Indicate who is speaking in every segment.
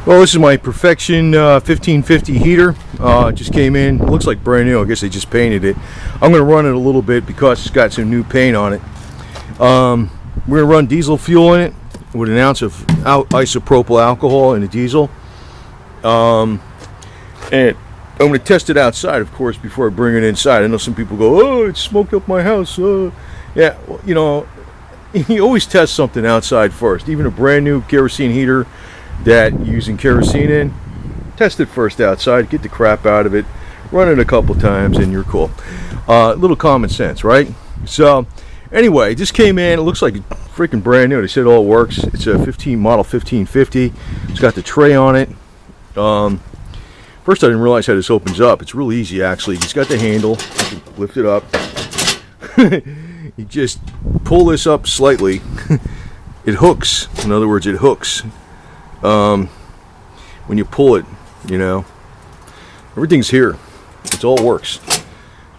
Speaker 1: Well, this is my Perfection 1550 heater. It just came in. It looks like brand new. I guess they just painted it. I'm going to run it a little bit because it's got some new paint on it. We're going to run diesel fuel in it with an ounce of isopropyl alcohol in the diesel. And I'm going to test it outside, of course, before I bring it inside. I know some people go, "Oh, it smoked up my house." Yeah, well, you know, you always test something outside first. Even a brand new kerosene heater that you're using kerosene in, test it first outside, get the crap out of it, run it a couple times, and you're cool. Little common sense, right? So anyway, this came in. It looks like freaking brand new. They said all works. It's a model 1550. It's got the tray on it. First, I didn't realize how this opens up. It's real easy, actually. It's got the handle. You can lift it up. You just pull this up slightly. It hooks. In other words, it hooks. When you pull it, you know, everything's here. It all works.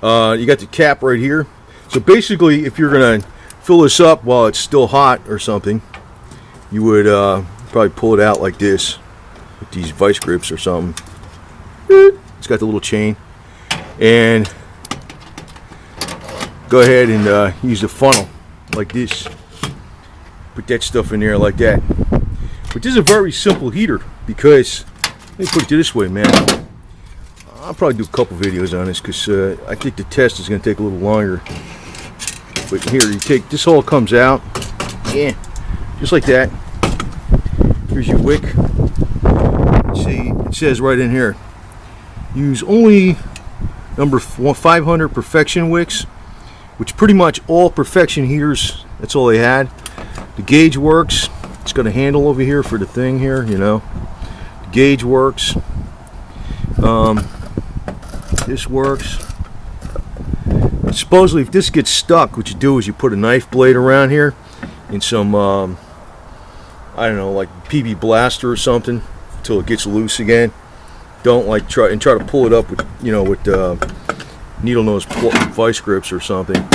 Speaker 1: You got the cap right here. So basically, if you're gonna fill this up while it's still hot or something, you would probably pull it out like this with these vice grips or something. It's got the little chain, and go ahead and use the funnel like this. Put that stuff in there like that. But this is a very simple heater because, let me put it this way, man. I'll probably do a couple videos on this because I think the test is going to take a little longer. But here, you take, this all comes out. Yeah, just like that. Here's your wick. See, it says right in here, use only number 500 Perfection wicks, which pretty much all Perfection heaters, that's all they had. The gauge works. It's got a handle over here for the thing here, you know. The gauge works. This works. And supposedly, if this gets stuck, what you do is you put a knife blade around here in some, I don't know, like PB Blaster or something, until it gets loose again. Don't like try to pull it up with, you know, with needle nose vice grips or something,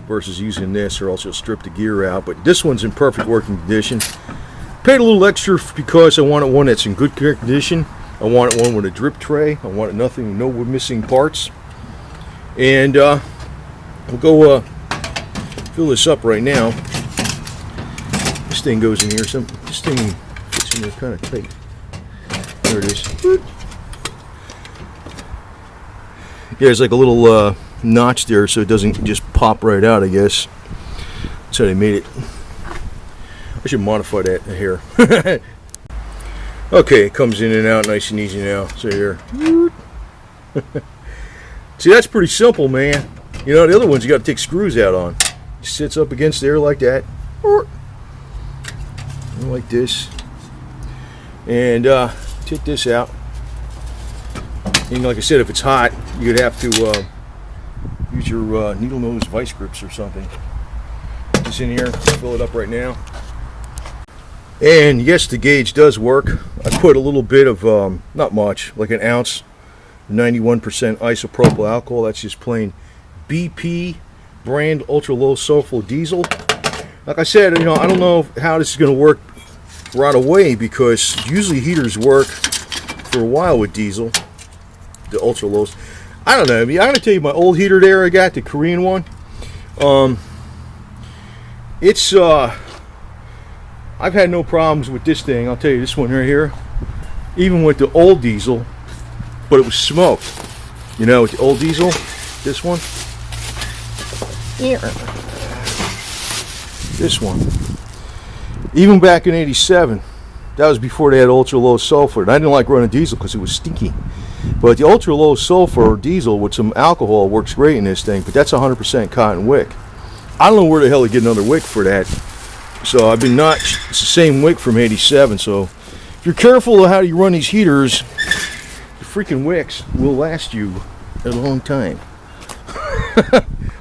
Speaker 1: versus using this, or else you'll strip the gear out. But this one's in perfect working condition. Paid a little extra because I wanted one that's in good condition. I wanted one with a drip tray. I wanted nothing, no missing parts. And we'll go fill this up right now. This thing goes in here. This thing fits in there kind of tight. There it is. Yeah, there's like a little notch there, so it doesn't just pop right out, I guess. That's how they made it. I should modify that here. Okay, it comes in and out nice and easy now. So here. See, that's pretty simple, man. You know, the other ones you got to take screws out on. It sits up against there like that. Like this. And take this out. And like I said, if it's hot, you'd have to use your needle nose vice grips or something. Put this in here, fill it up right now. And yes, the gauge does work. I put a little bit of, not much, like an ounce, 91% isopropyl alcohol. That's just plain BP brand ultra-low-sulfur diesel. Like I said, you know, I don't know how this is going to work right away because usually heaters work for a while with diesel. The ultra-lows. I don't know. I mean, I'm going to tell you my old heater there I got, the Korean one. It's, I've had no problems with this thing. I'll tell you, this one right here, even with the old diesel, but it was smoked. You know, with the old diesel, this one. Yeah. This one. Even back in '87, that was before they had ultra-low-sulfur. And I didn't like running diesel because it was stinky. But the ultra-low-sulfur diesel with some alcohol works great in this thing, but that's 100% cotton wick. I don't know where the hell to get another wick for that. So I've been notched. It's the same wick from '87. So if you're careful of how you run these heaters, the freaking wicks will last you a long time.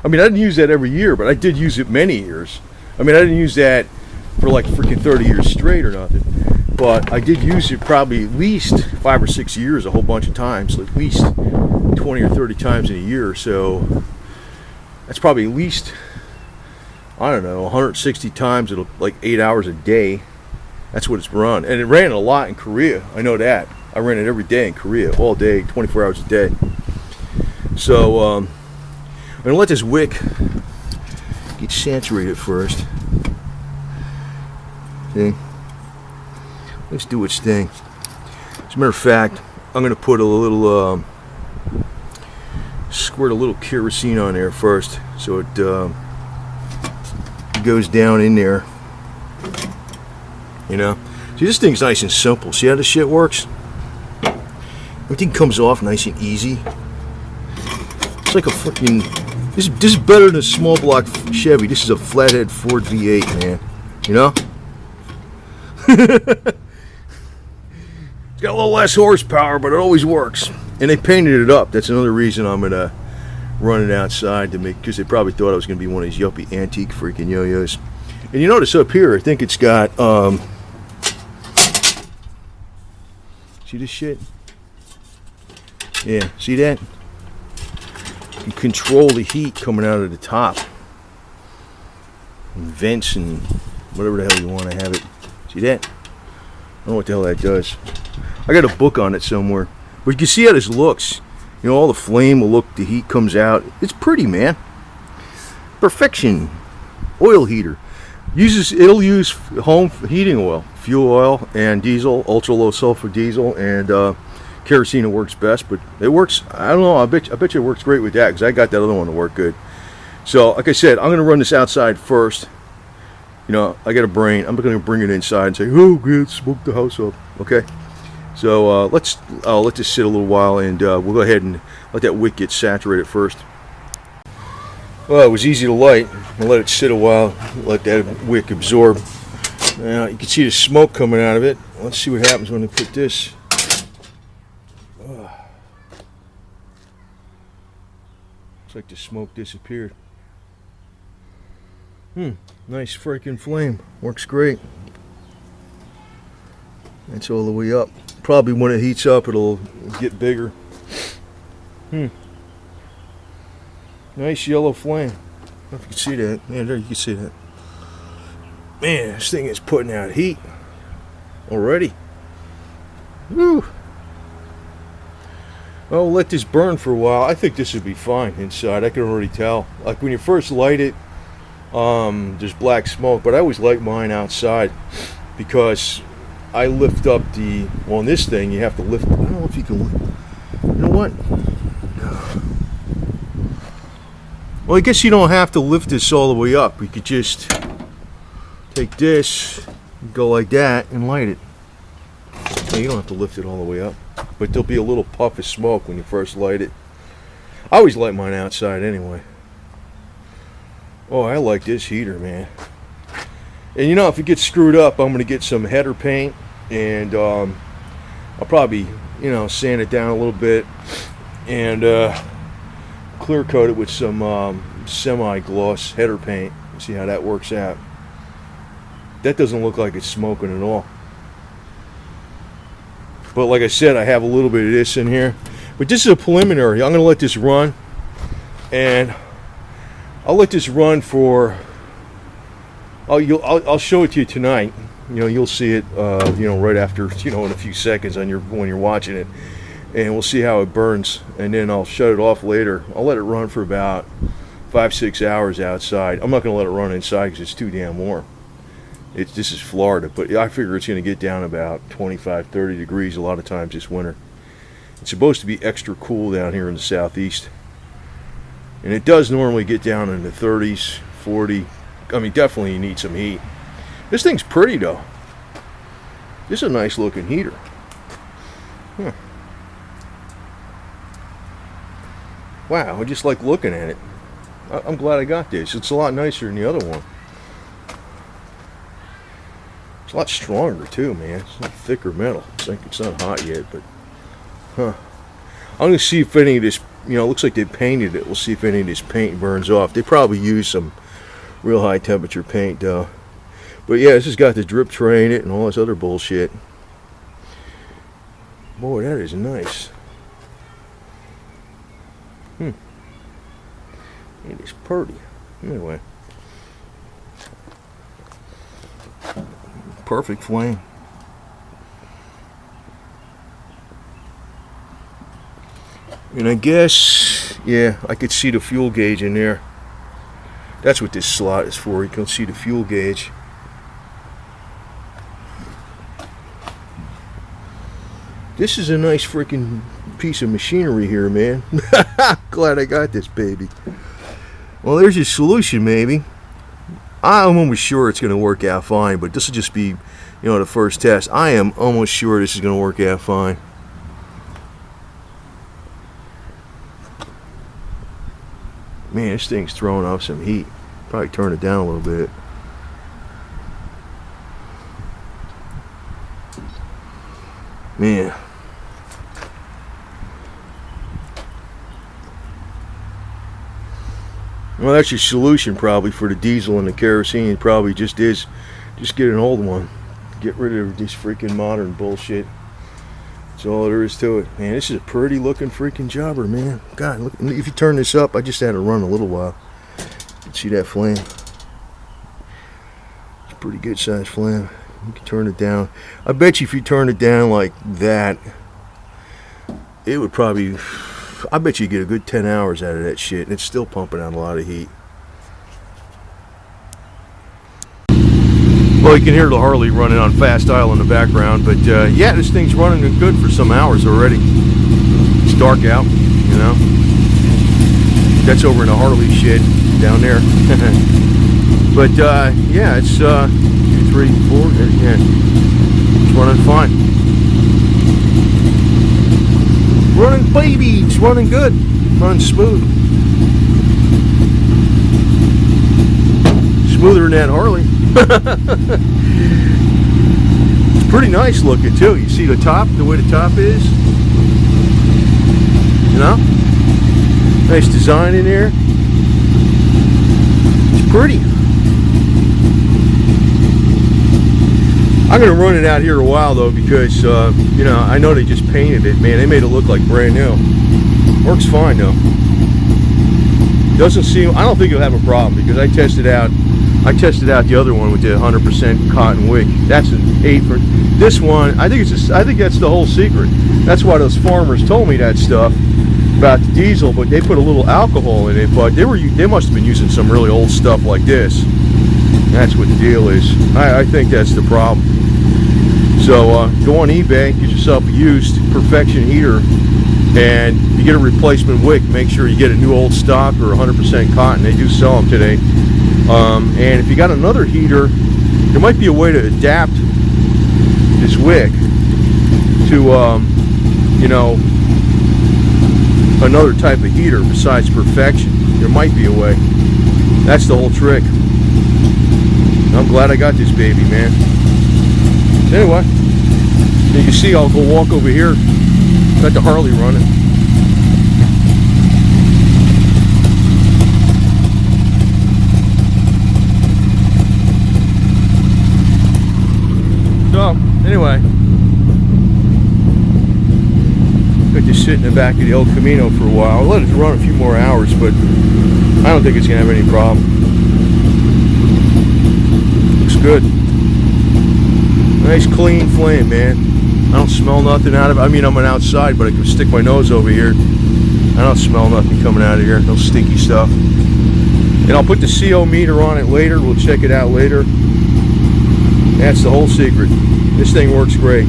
Speaker 1: I mean, I didn't use that every year, but I did use it many years. I mean, I didn't use that for like freaking 30 years straight or nothing. But I did use it probably at least 5 or 6 years, a whole bunch of times, at least 20 or 30 times in a year. So that's probably at least, I don't know, 160 times, like 8 hours a day. That's what it's run. And it ran a lot in Korea. I know that. I ran it every day in Korea, all day, 24 hours a day. So I'm going to let this wick get saturated first. See? Let's do its thing. As a matter of fact, I'm going to put a little, squirt a little kerosene on there first, so it goes down in there. You know? See, this thing's nice and simple. See how this shit works? Everything comes off nice and easy. It's like a freaking... This is better than a small block Chevy. This is a flathead Ford V8, man. You know? It's got a little less horsepower, but it always works. And they painted it up. That's another reason I'm going to run it outside, to make, because they probably thought I was going to be one of these yuppie antique freaking yo-yos. And you notice up here, I think it's got... see this shit? Yeah, see that? You can control the heat coming out of the top. And vents and whatever the hell you want to have it. See that? I don't know what the hell that does. I got a book on it somewhere. But you can see how this looks. You know, all the flame will look, the heat comes out. It's pretty, man. Perfection. Oil heater. It'll use home heating oil, fuel oil, and diesel, ultra-low-sulfur diesel, and kerosene works best. But it works, I don't know, I bet you it works great with that, because I got that other one to work good. So, like I said, I'm going to run this outside first. You know, I got a brain. I'm going to bring it inside and say, oh, good, smoke the house up. Okay? So, I'll let this sit a little while, and we'll go ahead and let that wick get saturated first. Well, it was easy to light. I'll let it sit a while, let that wick absorb. Now, you can see the smoke coming out of it. Let's see what happens when we put this. Looks like the smoke disappeared. Nice freaking flame. Works great. That's all the way up. Probably when it heats up, it'll get bigger. Nice yellow flame. I don't know if you can see that. Yeah, there you can see that. Man, this thing is putting out heat already. Woo! Well, we'll let this burn for a while. I think this would be fine inside. I can already tell. Like when you first light it, there's black smoke, but I always light mine outside because I lift up the, well, on this thing you have to lift, I don't know if you can, you know what? Well, I guess you don't have to lift this all the way up. You could just take this, go like that, and light it. Now, you don't have to lift it all the way up, but there'll be a little puff of smoke when you first light it. I always light mine outside anyway. Oh, I like this heater, man. And you know, if it gets screwed up, I'm going to get some header paint, and I'll probably, you know, sand it down a little bit, and clear coat it with some semi-gloss header paint. See how that works out. That doesn't look like it's smoking at all. But like I said, I have a little bit of this in here. But this is a preliminary. I'm going to let this run, and I'll let this run for, I'll show it to you tonight. You know, you'll see it, you know, right after, you know, in a few seconds on when you're watching it. And we'll see how it burns, and then I'll shut it off later. I'll let it run for about 5-6 hours outside. I'm not going to let it run inside because it's too damn warm. This is Florida, but I figure it's going to get down about 25-30 degrees a lot of times this winter. It's supposed to be extra cool down here in the southeast, and it does normally get down in the 30s, 40. I mean, definitely you need some heat. This thing's pretty though. This is a nice looking heater. Huh. Wow, I just like looking at it. I'm glad I got this. It's a lot nicer than the other one. It's a lot stronger too, man. It's not thicker metal. It's not hot yet, but huh. I'm gonna see if any of this, you know, it looks like they painted it. We'll see if any of this paint burns off. They probably use some real high temperature paint though. But yeah, this has got the drip tray in it and all this other bullshit. Boy, that is nice. It is pretty. Anyway, perfect flame. And I guess, yeah, I could see the fuel gauge in there. That's what this slot is for. You can see the fuel gauge. This is a nice freaking piece of machinery here, man. Glad I got this baby. Well, there's your solution, maybe. I'm almost sure it's going to work out fine, but this will just be, the first test. I am almost sure this is going to work out fine. Man, this thing's throwing off some heat. Probably turn it down a little bit. Man. Well, that's your solution probably for the diesel and the kerosene. Probably just get an old one. Get rid of this freaking modern bullshit. That's all there is to it. Man, this is a pretty looking freaking jobber, man. God, look, if you turn this up, I just had to run a little while. See that flame? It's a pretty good sized flame. You can turn it down. I bet you if you turn it down like that, it would probably, I bet you get a good 10 hours out of that shit, and it's still pumping out a lot of heat. Well, you can hear the Harley running on fast idle in the background, but yeah, this thing's running good for some hours already. It's dark out, That's over in the Harley shed down there. But yeah, it's 2, 3, 4. Yeah, it's running fine. Running baby, it's running good, running smooth. Smoother than that Harley. It's pretty nice looking too. You see the top, the way the top is? Nice design in there. It's pretty. I'm going to run it out here a while though because, I know they just painted it. Man, they made it look like brand new. Works fine though. Doesn't seem, I don't think you'll have a problem because I tested out the other one with the 100% cotton wick. That's an 8 for this one. I think that's the whole secret. That's why those farmers told me that stuff about the diesel, but they put a little alcohol in it. But they must have been using some really old stuff like this. That's what the deal is. I think that's the problem. So go on eBay, get yourself a used Perfection heater, and you get a replacement wick. Make sure you get a new old stock or 100% cotton. They do sell them today. And if you got another heater, there might be a way to adapt this wick to, another type of heater besides Perfection. There might be a way. That's the whole trick. I'm glad I got this baby, man. Anyway, you can see I'll go walk over here. Got the Harley running. So, anyway, got to sit in the back of the El Camino for a while. I'll let it run a few more hours, but I don't think it's going to have any problem. Looks good. Nice clean flame, man. I don't smell nothing out of it. I mean, I'm outside, but I can stick my nose over here. I don't smell nothing coming out of here. No stinky stuff. And I'll put the CO meter on it later. We'll check it out later. That's the whole secret. This thing works great.